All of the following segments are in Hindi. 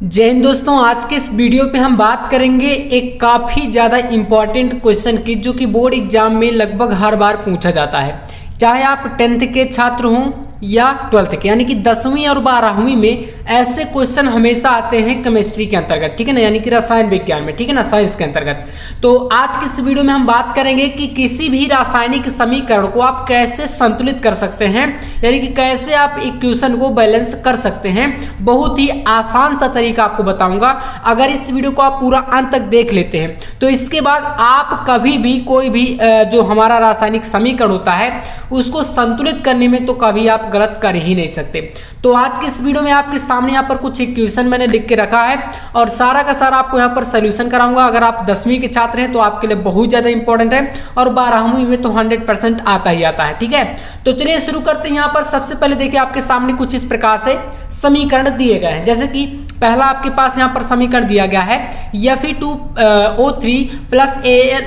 जय हिंद दोस्तों, आज के इस वीडियो पे हम बात करेंगे एक काफ़ी ज़्यादा इम्पॉर्टेंट क्वेश्चन की, जो कि बोर्ड एग्जाम में लगभग हर बार पूछा जाता है। चाहे आप 10th के छात्र हों या 12th के, यानी कि 10वीं और 12वीं में ऐसे क्वेश्चन हमेशा आते हैं केमिस्ट्री के अंतर्गत, ठीक है ना, यानी कि रसायन विज्ञान में, ठीक है ना, साइंस के अंतर्गत। तो आज की इस वीडियो में हम बात करेंगे कि किसी भी रासायनिक समीकरण को आप कैसे संतुलित कर सकते हैं, यानी कि कैसे आप इक्वेशन को बैलेंस कर सकते हैं। बहुत ही आसान सा तरीका आपको बताऊंगा। अगर इस वीडियो को आप पूरा अंत तक देख लेते हैं तो इसके बाद आप कभी भी कोई भी जो हमारा रासायनिक समीकरण होता है उसको संतुलित करने में तो कभी आप गलत कर ही नहीं सकते। तो आज की इस वीडियो में आपके सामने यहाँ पर कुछ इक्वेशन मैंने लिख के रखा है और सारा का सारा आपको यहाँ पर सोल्यूशन कराऊंगा। अगर आप 10वीं के छात्र हैं तो आपके लिए बहुत ज़्यादा इंपॉर्टेंट है और 12वीं में तो 100% आता ही आता है, ठीक है। तो चलिए शुरू करते हैं। यहाँ पर सबसे पहले देखिए आपके सामने कुछ इस प्रकार से समीकरण दिए गए हैं। जैसे कि पहला आपके पास यहाँ पर समीकरण दिया गया है Fe2O3 plus Al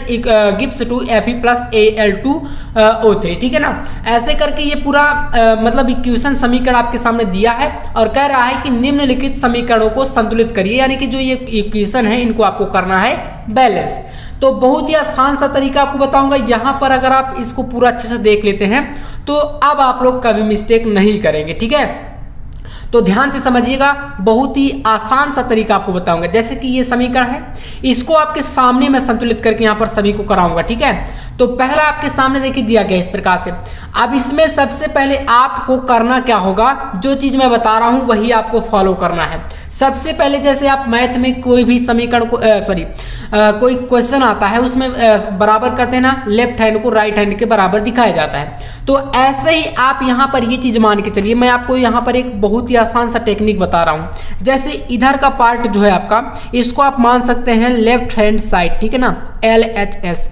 gives to Fe plus Al2O3, ठीक है ना। ऐसे करके ये पूरा मतलब इक्वेशन समीकरण आपके सामने दिया है और कह रहा है कि निम्नलिखित समीकरणों को संतुलित करिए, यानी कि जो ये इक्वेशन है इनको आपको करना है बैलेंस। तो बहुत ही आसान सा तरीका आपको बताऊंगा। यहाँ पर अगर आप इसको पूरा अच्छे से देख लेते हैं तो अब आप लोग कभी मिस्टेक नहीं करेंगे, ठीक है। तो ध्यान से समझिएगा, बहुत ही आसान सा तरीका आपको बताऊंगा। जैसे कि ये समीकरण है, इसको आपके सामने मैं संतुलित करके यहाँ पर सभी को कराऊंगा, ठीक है। तो पहला आपके सामने देखिए दिया गया इस प्रकार से। अब इसमें सबसे पहले आपको करना क्या होगा, जो चीज़ मैं बता रहा हूँ वही आपको फॉलो करना है। सबसे पहले जैसे आप मैथ में कोई भी समीकरण को कोई क्वेश्चन आता है उसमें बराबर करते हैं ना, लेफ्ट हैंड को राइट हैंड के बराबर दिखाया जाता है। तो ऐसे ही आप यहाँ पर ये चीज़ मान के चलिए। मैं आपको यहाँ पर एक बहुत ही आसान सा टेक्निक बता रहा हूँ। जैसे इधर का पार्ट जो है आपका, इसको आप मान सकते हैं लेफ्ट हैंड साइड, ठीक है ना, LHS।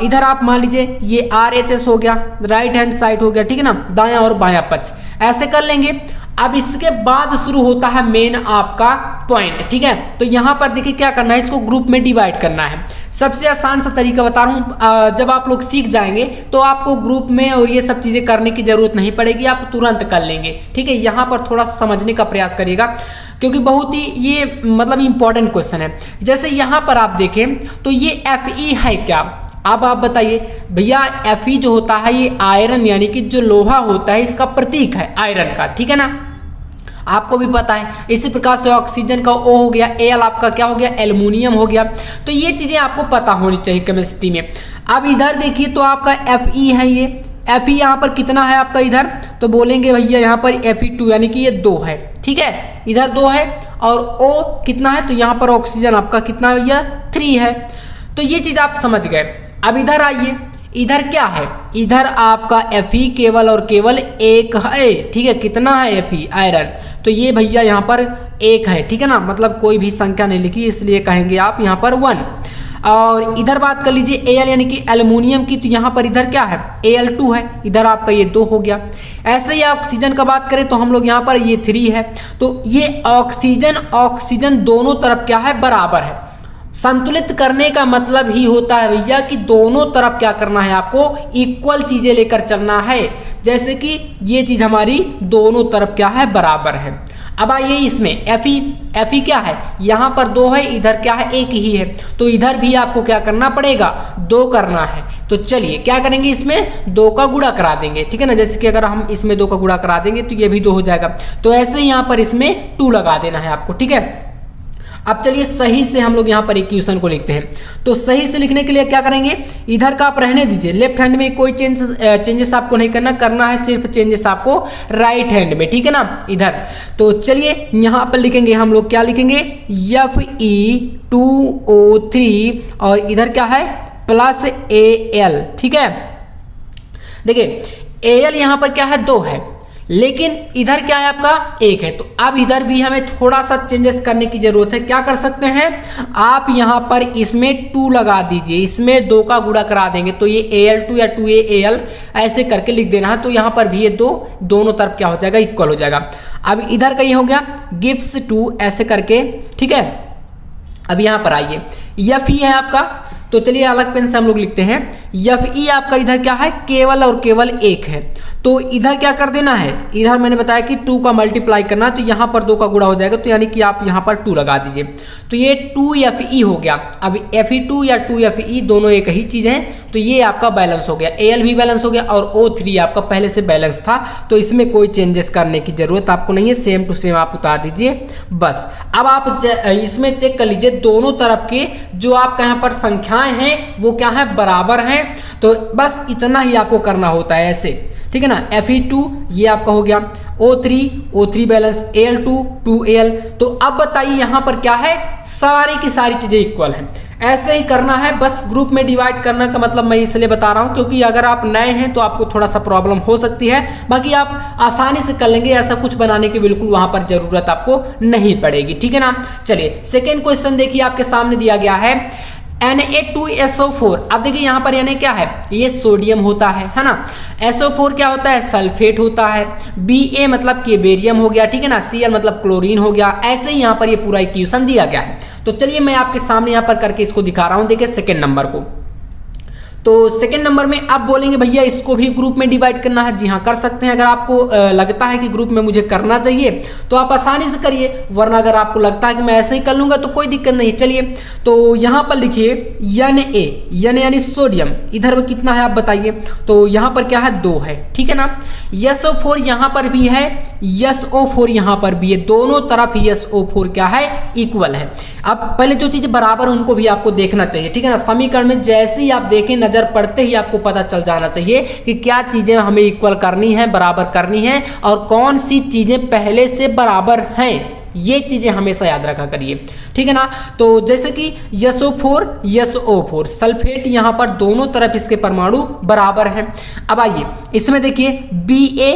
इधर आप मान लीजिए ये RHS हो गया, राइट हैंड साइड हो गया, ठीक है ना, दायां और बायां पक्ष। ऐसे कर लेंगे। अब इसके बाद शुरू होता है मेन आपका पॉइंट, ठीक है। तो यहाँ पर देखिए क्या करना है, इसको ग्रुप में डिवाइड करना है। सबसे आसान सा तरीका बता रहा हूँ। जब आप लोग सीख जाएंगे तो आपको ग्रुप में और ये सब चीज़ें करने की जरूरत नहीं पड़ेगी, आप तुरंत कर लेंगे, ठीक है। यहाँ पर थोड़ा सा समझने का प्रयास करिएगा क्योंकि बहुत ही ये मतलब इंपॉर्टेंट क्वेश्चन है। जैसे यहाँ पर आप देखें तो ये Fe है क्या। अब आप बताइए भैया, Fe जो होता है ये आयरन, यानी कि जो लोहा होता है इसका प्रतीक है आयरन का, ठीक है ना, आपको भी पता है। इसी प्रकार से ऑक्सीजन का O हो गया, Al आपका क्या हो गया, एल्युमिनियम हो गया। तो ये चीज़ें आपको पता होनी चाहिए केमिस्ट्री में। अब इधर देखिए तो आपका Fe है, ये Fe यहाँ पर कितना है आपका इधर, तो बोलेंगे भैया यहाँ पर Fe2, यानी कि ये 2 है, ठीक है, इधर 2 है। और O कितना है, तो यहाँ पर ऑक्सीजन आपका कितना है भैया, 3 है। तो ये चीज़ आप समझ गए। अब इधर आइए, इधर क्या है, इधर आपका Fe केवल और केवल 1 है, ठीक है। कितना है Fe आयरन, तो ये भैया यहाँ पर 1 है, ठीक है ना, मतलब कोई भी संख्या नहीं लिखी इसलिए कहेंगे आप यहाँ पर 1। और इधर बात कर लीजिए Al यानी कि एल्युमिनियम की, तो यहाँ पर इधर क्या है, Al2 है, इधर आपका ये 2 हो गया। ऐसे ही ऑक्सीजन का बात करें तो हम लोग यहाँ पर ये 3 है। तो ये ऑक्सीजन दोनों तरफ क्या है, बराबर है। संतुलित करने का मतलब ही होता है भैया कि दोनों तरफ क्या करना है, आपको इक्वल चीजें लेकर चलना है। जैसे कि ये चीज हमारी दोनों तरफ क्या है, बराबर है। अब आइए इसमें Fe क्या है, यहाँ पर 2 है, इधर क्या है, 1 ही है। तो इधर भी आपको क्या करना पड़ेगा, 2 करना है। तो चलिए क्या करेंगे, इसमें 2 का गुणा करा देंगे, ठीक है ना। जैसे कि अगर हम इसमें 2 का गुणा करा देंगे तो ये भी 2 हो जाएगा। तो ऐसे ही यहाँ पर इसमें 2 लगा देना है आपको, ठीक है। अब चलिए सही से हम लोग यहाँ पर इक्वेशन को लिखते हैं। तो सही से लिखने के लिए क्या करेंगे, इधर का आप रहने दीजिए, लेफ्ट हैंड में कोई चेंजेस आपको नहीं करना है सिर्फ चेंजेस आपको राइट हैंड में, ठीक है ना, इधर। तो चलिए यहाँ पर लिखेंगे हम लोग, क्या लिखेंगे, Fe2O3 और इधर क्या है, प्लस Al, ठीक है। देखिए Al यहाँ पर क्या है, 2 है, लेकिन इधर क्या है आपका, 1 है। तो अब इधर भी हमें थोड़ा सा चेंजेस करने की जरूरत है। क्या कर सकते हैं आप, यहाँ पर इसमें 2 लगा दीजिए, इसमें 2 का गुणा करा देंगे तो ये Al2 या 2Al ऐसे करके लिख देना है। तो यहाँ पर भी ये 2 दोनों तरफ क्या हो जाएगा, इक्वल हो जाएगा। अब इधर का ये हो गया गिव्स टू, ऐसे करके, ठीक है। अब यहाँ पर आइए, Fe है आपका, तो चलिए अलग पेन से हम लोग लिखते हैं। Fe आपका इधर क्या है, केवल और केवल 1 है। तो इधर क्या कर देना है, इधर मैंने बताया कि 2 का मल्टीप्लाई करना, तो यहाँ पर 2 का गुणा हो जाएगा, तो यानी कि आप यहाँ पर 2 लगा दीजिए, तो ये 2Fe हो गया। अब Fe2 या 2Fe दोनों एक ही चीज़ है, तो ये आपका बैलेंस हो गया, Al भी बैलेंस हो गया और O3 आपका पहले से बैलेंस था, तो इसमें कोई चेंजेस करने की जरूरत आपको नहीं है, सेम टू सेम आप उतार दीजिए बस। अब आप इसमें चेक कर लीजिए दोनों तरफ के जो आपका यहाँ पर संख्याएं हैं वो क्या है, बराबर हैं, तो बस इतना ही आपको करना होता है ऐसे, ठीक है ना। Fe2 ये आपका हो गया, O3 बैलेंस, Al2 2Al। तो अब बताइए यहाँ पर क्या है, सारी की सारी चीजें इक्वल हैं, ऐसे ही करना है, बस ग्रुप में डिवाइड करने का मतलब मैं इसलिए बता रहा हूँ क्योंकि अगर आप नए हैं तो आपको थोड़ा सा प्रॉब्लम हो सकती है, बाकी आप आसानी से कर लेंगे, ऐसा कुछ बनाने की बिल्कुल वहां पर जरूरत आपको नहीं पड़ेगी, ठीक है ना। चलिए सेकेंड क्वेश्चन देखिए आपके सामने दिया गया है Na2SO4। अब देखिए यहाँ पर Na क्या है, ये सोडियम होता है ना। SO4 क्या होता है, सल्फेट होता है। Ba मतलब कि बेरियम हो गया, ठीक है ना। Cl मतलब क्लोरीन हो गया। ऐसे ही यहाँ पर ये पूरा इक्वेशन दिया गया है। तो चलिए मैं आपके सामने यहाँ पर करके इसको दिखा रहा हूँ। देखिए सेकेंड नंबर को, तो सेकेंड नंबर में आप बोलेंगे भैया इसको भी ग्रुप में डिवाइड करना है। जी हाँ, कर सकते हैं। अगर आपको लगता है कि ग्रुप में मुझे करना चाहिए तो आप आसानी से करिए, वरना अगर आपको लगता है कि मैं ऐसे ही कर लूँगा तो कोई दिक्कत नहीं। चलिए तो यहाँ पर लिखिए Na यानी सोडियम, इधर में कितना है आप बताइए। तो यहाँ पर क्या है, 2 है, ठीक है ना। SO4 यहाँ पर भी है, SO4 यहाँ पर भी है, दोनों तरफ SO4 क्या है, इक्वल है। अब पहले जो चीज़ बराबर उनको भी आपको देखना चाहिए, ठीक है ना। समीकरण में जैसे ही आप देखें, नजर पड़ते ही आपको पता चल जाना चाहिए कि क्या चीजें हमें इक्वल करनी है, बराबर करनी है, और कौन सी चीजें पहले से बराबर हैं। ये चीजें हमेशा याद रखा करिए, ठीक है ना। तो जैसे कि SO4 सल्फेट, यहाँ पर दोनों तरफ इसके परमाणु बराबर हैं। अब आइए इसमें देखिए BA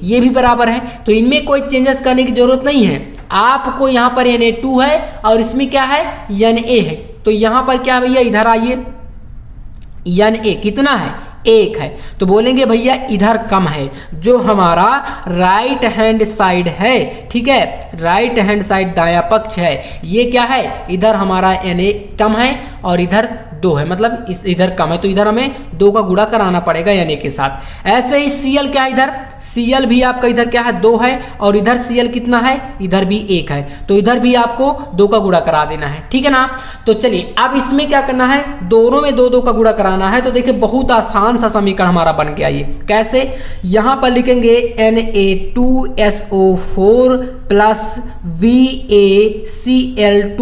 ये भी बराबर है, तो इनमें कोई चेंजेस करने की जरूरत नहीं है। आपको यहाँ पर Na2 है और इसमें क्या है, Na है, तो यहाँ पर क्या भैया, इधर आइए, Na कितना है, 1 है, तो बोलेंगे भैया इधर कम है, जो हमारा राइट हैंड साइड है, ठीक है, राइट हैंड साइड दायां पक्ष है, ये क्या है, इधर हमारा Na कम है और इधर 2 है, मतलब इधर कम है, तो इधर हमें 2 का गुणा कराना पड़ेगा Na के साथ। ऐसे ही Cl क्या है, इधर Cl भी आपका इधर क्या है, 2 है, और इधर Cl कितना है, इधर भी 1 है, तो इधर भी आपको 2 का गुणा करा देना है, ठीक है ना। तो चलिए अब इसमें क्या करना है, दोनों में 2 का गुणा कराना है। तो देखिए बहुत आसान सा समीकरण हमारा बन गया। ये कैसे, यहाँ पर लिखेंगे Na2SO4 plus VaCl2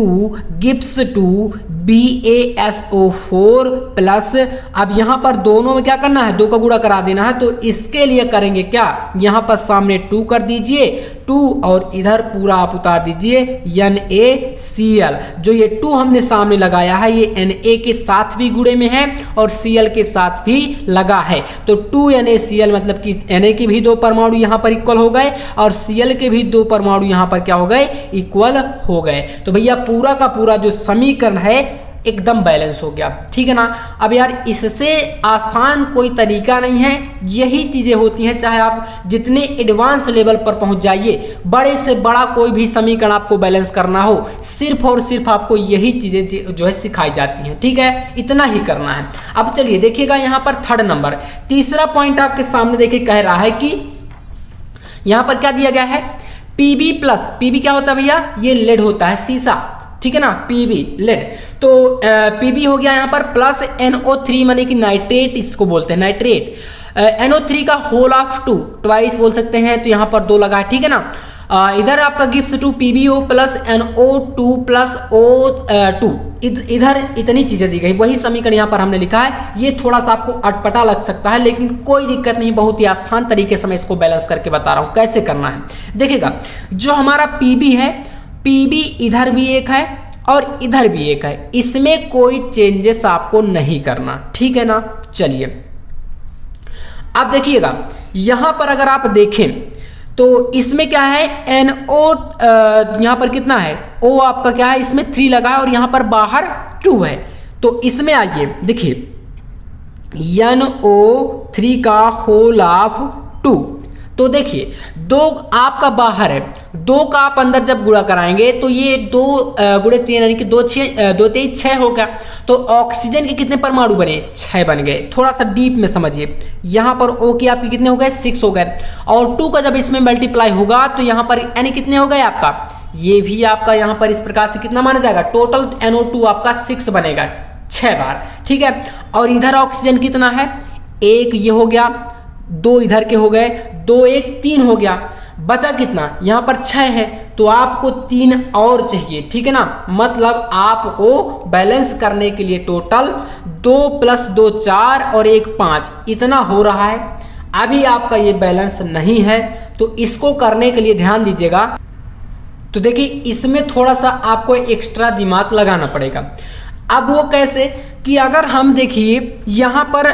gives to BaSO4 plus, अब यहाँ पर दोनों में क्या करना है, 2 का गुणा करा देना है। तो इसके लिए करेंगे क्या, यहाँ पर सामने 2 कर दीजिए, 2 और इधर पूरा आप उतार दीजिए NaCl। जो ये 2 हमने सामने लगाया है ये Na के साथ भी गुणे में है और Cl के साथ भी लगा है, तो 2NaCl मतलब कि Na के भी 2 परमाणु यहाँ पर इक्वल हो गए और Cl के भी 2 परमाणु यहाँ पर क्या हो गए, इक्वल हो गए। तो भैया पूरा का पूरा जो समीकरण है एकदम बैलेंस हो गया, ठीक है ना। अब यार इससे आसान कोई तरीका नहीं है, यही चीजें होती हैं, चाहे आप जितने एडवांस लेवल पर पहुंच जाइए, बड़े से बड़ा कोई भी समीकरण आपको बैलेंस करना हो, सिर्फ और सिर्फ आपको यही चीजें जो है सिखाई जाती हैं, ठीक है, इतना ही करना है। अब चलिए देखिएगा यहाँ पर थर्ड नंबर, तीसरा पॉइंट आपके सामने देखिए, कह रहा है कि यहाँ पर क्या दिया गया है, Pb प्लस, Pb क्या होता है भैया, ये लेड होता है, शीशा, ठीक है ना, Pb लेड। तो Pb हो गया यहाँ पर प्लस NO3 माने कि नाइट्रेट, इसको बोलते हैं नाइट्रेट। NO3 का होल ऑफ 2 ट्वाइस बोल सकते हैं, तो यहाँ पर 2 लगा है, ठीक है ना। इधर आपका gives to PbO plus NO2 plus O2, इधर इतनी चीजें दी गई, वही समीकरण यहाँ पर हमने लिखा है। ये थोड़ा सा आपको अटपटा लग सकता है, लेकिन कोई दिक्कत नहीं, बहुत ही आसान तरीके से मैं इसको बैलेंस करके बता रहा हूँ कैसे करना है। देखिएगा जो हमारा Pb है, Pb इधर भी 1 है और इधर भी 1 है, इसमें कोई चेंजेस आपको नहीं करना, ठीक है ना। चलिए अब देखिएगा यहां पर अगर आप देखें तो इसमें क्या है, NO यहां पर कितना है, O आपका क्या है, इसमें 3 लगा है और यहां पर बाहर 2 है। तो इसमें आइए देखिए NO3 का होल ऑफ 2, तो देखिए 2 आपका बाहर है, 2 का आप अंदर जब गुणा कराएंगे तो ये 2 गुणे 3 यानी कि 2 3 6 हो गया। तो ऑक्सीजन के कितने परमाणु बने? 6 बन गए। थोड़ा सा डीप में समझिए, यहाँ पर O के आपके कितने हो गए? 6 हो गए, और 2 का जब इसमें मल्टीप्लाई होगा तो यहाँ पर यानी कितने हो गए आपका? ये भी आपका यहाँ पर इस प्रकार से कितना माना जाएगा? टोटल NO2 आपका 6 बनेगा 6 बार, ठीक है। और इधर ऑक्सीजन कितना है? 1 ये हो गया, 2 इधर के हो गए, 2 1 3 हो गया, बचा कितना? यहाँ पर 6 है, तो आपको 3 और चाहिए, ठीक है ना। मतलब आपको बैलेंस करने के लिए टोटल 2 + 2 4 और 1 5 इतना हो रहा है। अभी आपका ये बैलेंस नहीं है, तो इसको करने के लिए ध्यान दीजिएगा। तो देखिए इसमें थोड़ा सा आपको एक्स्ट्रा दिमाग लगाना पड़ेगा। अब वो कैसे कि अगर हम देखिए यहाँ पर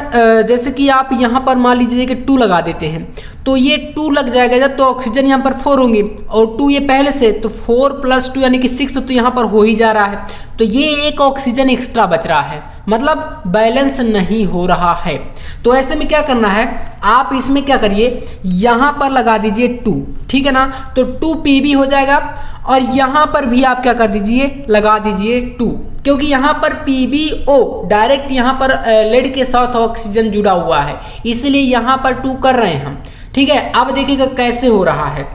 जैसे कि आप यहाँ पर मान लीजिए कि 2 लगा देते हैं, तो ये 2 लग जाएगा जब, तो ऑक्सीजन यहाँ पर 4 होंगे, और 2 ये पहले से, तो 4 + 2 यानी कि 6 तो यहाँ पर हो ही जा रहा है। तो ये एक ऑक्सीजन एक्स्ट्रा बच रहा है, मतलब बैलेंस नहीं हो रहा है। तो ऐसे में क्या करना है, आप इसमें क्या करिए, यहाँ पर लगा दीजिए 2, ठीक है ना। तो 2 Pb हो जाएगा, और यहाँ पर भी आप क्या कर दीजिए, लगा दीजिए 2, क्योंकि यहाँ पर PbO डायरेक्ट यहाँ पर लेड के साथ ऑक्सीजन जुड़ा हुआ है, इसलिए यहाँ पर 2 कर रहे हैं हम, ठीक है। अब देखिएगा कैसे हो रहा है।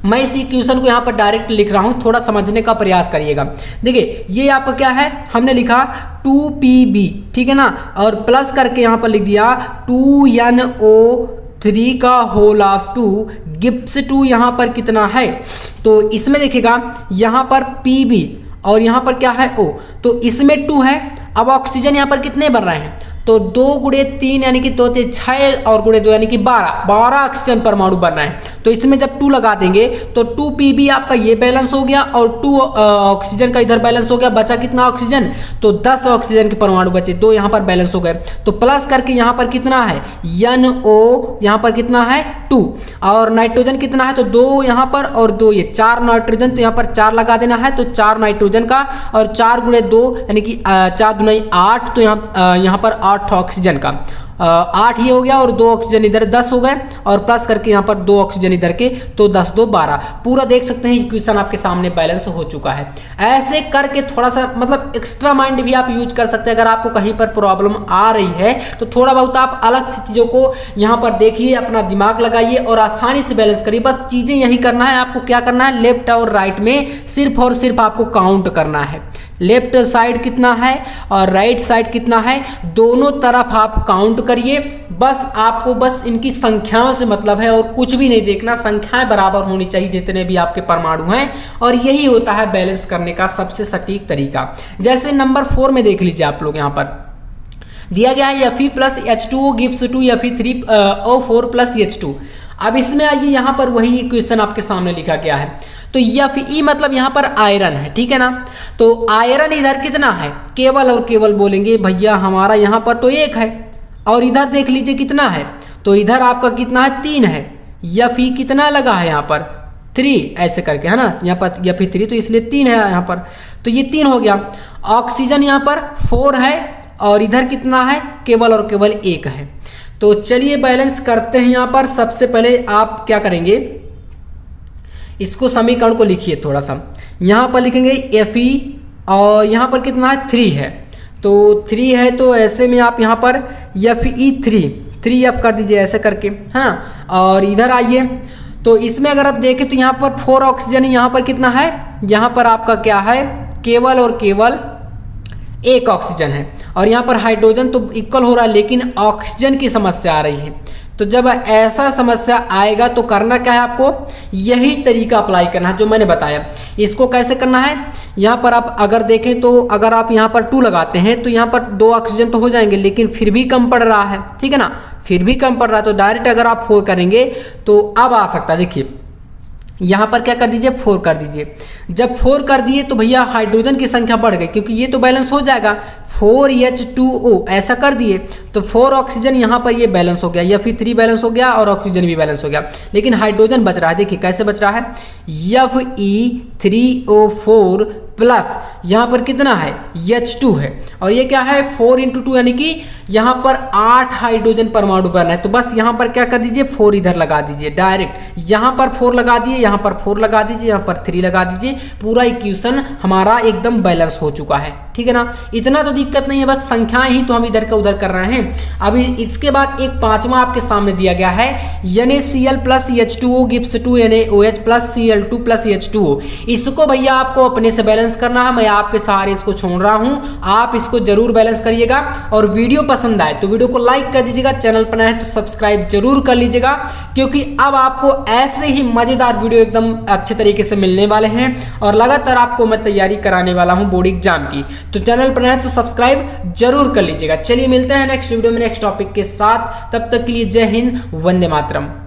मैं इस इक्वेशन को यहाँ पर डायरेक्ट लिख रहा हूँ, थोड़ा समझने का प्रयास करिएगा। देखिए ये आपका क्या है, हमने लिखा 2Pb, ठीक है ना, और प्लस करके यहाँ पर लिख दिया 2NO3 का होल ऑफ 2 गिव्स 2, यहाँ पर कितना है, तो इसमें देखिएगा यहाँ पर Pb और यहाँ पर क्या है O, तो इसमें 2 है। अब ऑक्सीजन यहाँ पर कितने बन रहे हैं, तो 2 × 3 यानी कि 2 × 6 और × 2 यानी कि 12 ऑक्सीजन परमाणु बन रहा है। तो इसमें जब 2 लगा देंगे तो 2 Pb आपका ये बैलेंस हो गया, और 2 ऑक्सीजन का इधर बैलेंस हो गया। बचा कितना ऑक्सीजन, तो 10 ऑक्सीजन के परमाणु बचे, 2 यहाँ पर बैलेंस हो गए। तो प्लस करके यहाँ पर कितना है NO, यहाँ पर कितना है 2, और नाइट्रोजन कितना है, तो 2 यहाँ पर और 2 ये 4 नाइट्रोजन, तो यहाँ पर 4 लगा देना है, तो 4 नाइट्रोजन का, और 4 × 2 यानी कि 4 दूनी 8, तो यहाँ पर 8 ऑक्सीजन का, 8 ये हो गया, और 2 ऑक्सीजन इधर 10 हो गए, और प्लस करके यहाँ पर 2 ऑक्सीजन इधर के, तो 10 2 12 पूरा देख सकते हैं इक्वेशन आपके सामने बैलेंस हो चुका है। ऐसे करके थोड़ा सा मतलब एक्स्ट्रा माइंड भी आप यूज कर सकते हैं। अगर आपको कहीं पर प्रॉब्लम आ रही है तो थोड़ा बहुत आप अलग से चीज़ों को यहाँ पर देखिए, अपना दिमाग लगाइए और आसानी से बैलेंस करिए। बस चीज़ें यही करना है आपको, क्या करना है, लेफ्ट और राइट में सिर्फ और सिर्फ आपको काउंट करना है। लेफ्ट साइड कितना है और राइट साइड कितना है, दोनों तरफ आप काउंट करिए। बस आपको बस इनकी संख्याओं से मतलब है और कुछ भी नहीं देखना, संख्याएं बराबर होनी चाहिए जितने भी आपके परमाणु हैं, और यही होता है बैलेंस करने का सबसे सटीक तरीका। जैसे नंबर 4 में देख लीजिए आप लोग, यहाँ पर दिया गया है Fe + H2O gives 2 Fe3O4 + H2। अब इसमें आइए, यहाँ पर वही इक्वेशन आपके सामने लिखा गया है। तो Fe मतलब यहाँ पर आयरन है, ठीक है ना। तो आयरन इधर कितना है, केवल और केवल बोलेंगे भैया हमारा यहाँ पर तो 1 है, और इधर देख लीजिए कितना है, तो इधर आपका कितना है, 3 है। Fe कितना लगा है यहाँ पर, 3 ऐसे करके, है ना, यहाँ पर Fe3 तो इसलिए 3 है यहाँ पर, तो ये 3 हो गया। ऑक्सीजन यहाँ पर 4 है, और इधर कितना है, केवल और केवल 1 है। तो चलिए बैलेंस करते हैं। यहाँ पर सबसे पहले आप क्या करेंगे, इसको समीकरण को लिखिए थोड़ा सा। यहाँ पर लिखेंगे Fe, और यहाँ पर कितना है, 3 है, तो 3 है, तो ऐसे में आप यहाँ पर Fe3 कर दीजिए ऐसे करके, है ना। और इधर आइए, तो इसमें अगर आप देखें तो यहाँ पर 4 ऑक्सीजन, यहाँ पर कितना है, यहाँ पर आपका क्या है, केवल और केवल 1 ऑक्सीजन है, और यहाँ पर हाइड्रोजन तो इक्वल हो रहा है, लेकिन ऑक्सीजन की समस्या आ रही है। तो जब ऐसा समस्या आएगा तो करना क्या है, आपको यही तरीका अप्लाई करना है जो मैंने बताया। इसको कैसे करना है, यहाँ पर आप अगर देखें तो अगर आप यहाँ पर 2 लगाते हैं तो यहाँ पर 2 ऑक्सीजन तो हो जाएंगे, लेकिन फिर भी कम पड़ रहा है, ठीक है ना, फिर भी कम पड़ रहा है। तो डायरेक्ट अगर आप 4 करेंगे तो अब आ सकता है, देखिए यहाँ पर क्या कर दीजिए, 4 कर दीजिए। जब 4 कर दिए तो भैया हाइड्रोजन की संख्या बढ़ गई, क्योंकि ये तो बैलेंस हो जाएगा, 4H2O ऐसा कर दिए तो 4 ऑक्सीजन यहाँ पर ये बैलेंस हो गया, Fe3 बैलेंस हो गया और ऑक्सीजन भी बैलेंस हो गया, लेकिन हाइड्रोजन बच रहा है। देखिए कैसे बच रहा है, Fe3O4 प्लस यहाँ पर कितना है H2 है, और ये क्या है 4 × 2 यानी कि यहाँ पर 8 हाइड्रोजन परमाणु बनना है। तो बस यहाँ पर क्या कर दीजिए 4 इधर लगा दीजिए डायरेक्ट, यहाँ पर 4 लगा दिए, यहाँ पर 4 लगा दीजिए, यहाँ पर 3 लगा दीजिए, पूरा इक्वेशन हमारा एकदम बैलेंस हो चुका है। ठीक है ना, इतना तो दिक्कत नहीं है, बस संख्याएं ही तो हम इधर का उधर कर रहे हैं। अभी इसके बाद एक पांचवा आपके सामने दिया गया है NaCl + H2O gives to NaOH + Cl2 + H2O। इसको भैया आपको अपने से बैलेंस करना है, मैं आपके सहारे इसको छोड़ रहा हूं, आप इसको जरूर बैलेंस करिएगा। और वीडियो पसंद आए तो वीडियो को लाइक कर दीजिएगा, चैनल पर नए हैं तो सब्सक्राइब जरूर कर लीजिएगा, क्योंकि अब आपको ऐसे ही मजेदार वीडियो एकदम अच्छे तरीके से मिलने वाले हैं और लगातार आपको मैं तैयारी कराने वाला हूं बोर्ड एग्जाम की। तो चैनल पर नए तो सब्सक्राइब जरूर कर लीजिएगा। चलिए मिलते हैं नेक्स्ट वीडियो में नेक्स्ट टॉपिक के साथ, तब तक के लिए जय हिंद, वंदे मातरम।